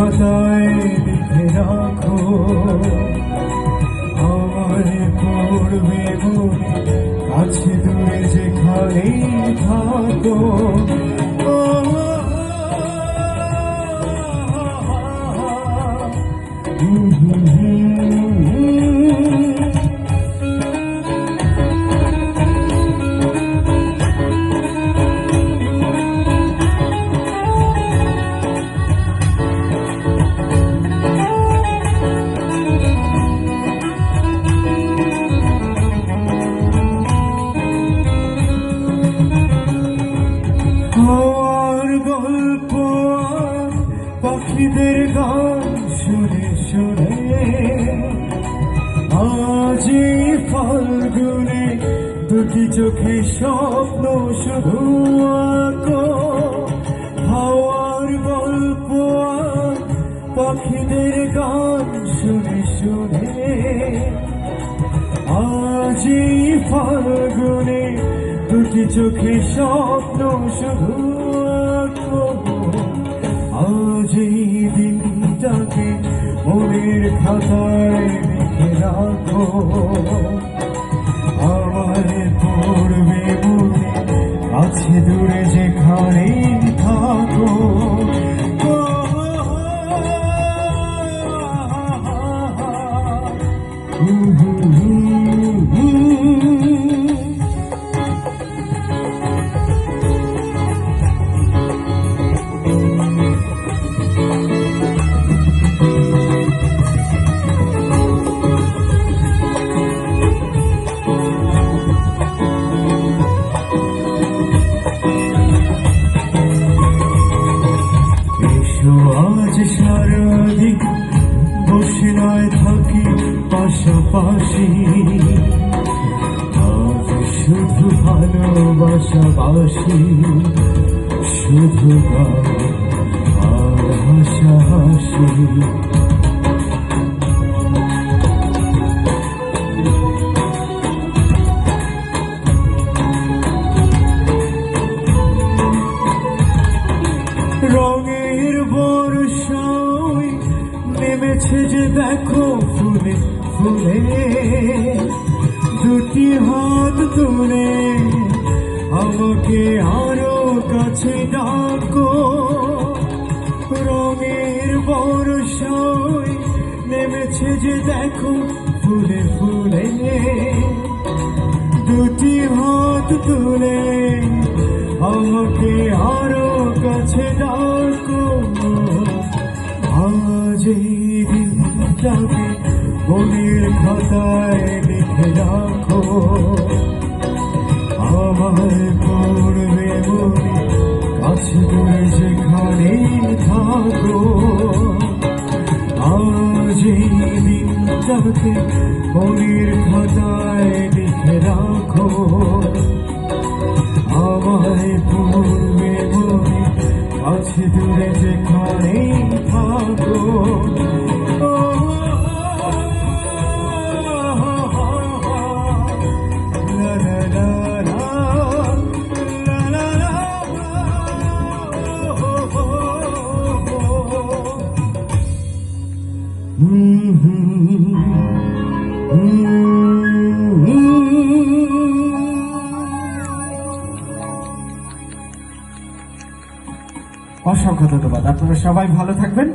খাতায় লিখে রাখো, আমায় পড়বে মনে কাছে দূরে যেখানেই থাকো। হওয়ার গল্প আর পাখিদের গান শুনে শুনে আজি ফাল্গুনে দুটি চোখে স্বপ্ন শুধু আঁকো। হওয়ার গল্প আর পাখিদের গান শুনে শুনে আজি ফাল্গুনে দুটি চোখে স্বপ্ন শুধু আঁকো। আজ এই দিনটাকে মনের খাতায় লিখে রাখো, আমায় পড়বে মনে কাছে দূরে যেখানেই থাকো। আজ সারাদিন বসে নয় থাকি পাশাপাশি, আজ শুধু ভালোবাসাবাসি, শুধু গান আর হাসাহাসি। রঙের বর্ষায় নেমেছে যে দেখো ফুলে ফুলে, দুটি হাত তুলে আমাকে আরো কাছে ডাকো। রঙের বর্ষায় নেমেছে যে দেখো ফুলে ফুলে, দুটি হাত তুলে আমাকে আরো কাছে ডাকো। আজ এই দিনটাকে মনের খাতায় লিখে রাখো, আমায় পড়বে মনে কাছে দূরে যেখানেই থাকো। আজ এই দিনটাকে মনের খাতায় লিখে রাখো, আমায় পড়বে মনে কাছে দূরে যেখানেই থাকো। অসংখ্য ধন্যবাদ। আপনারা সবাই ভালো থাকবেন।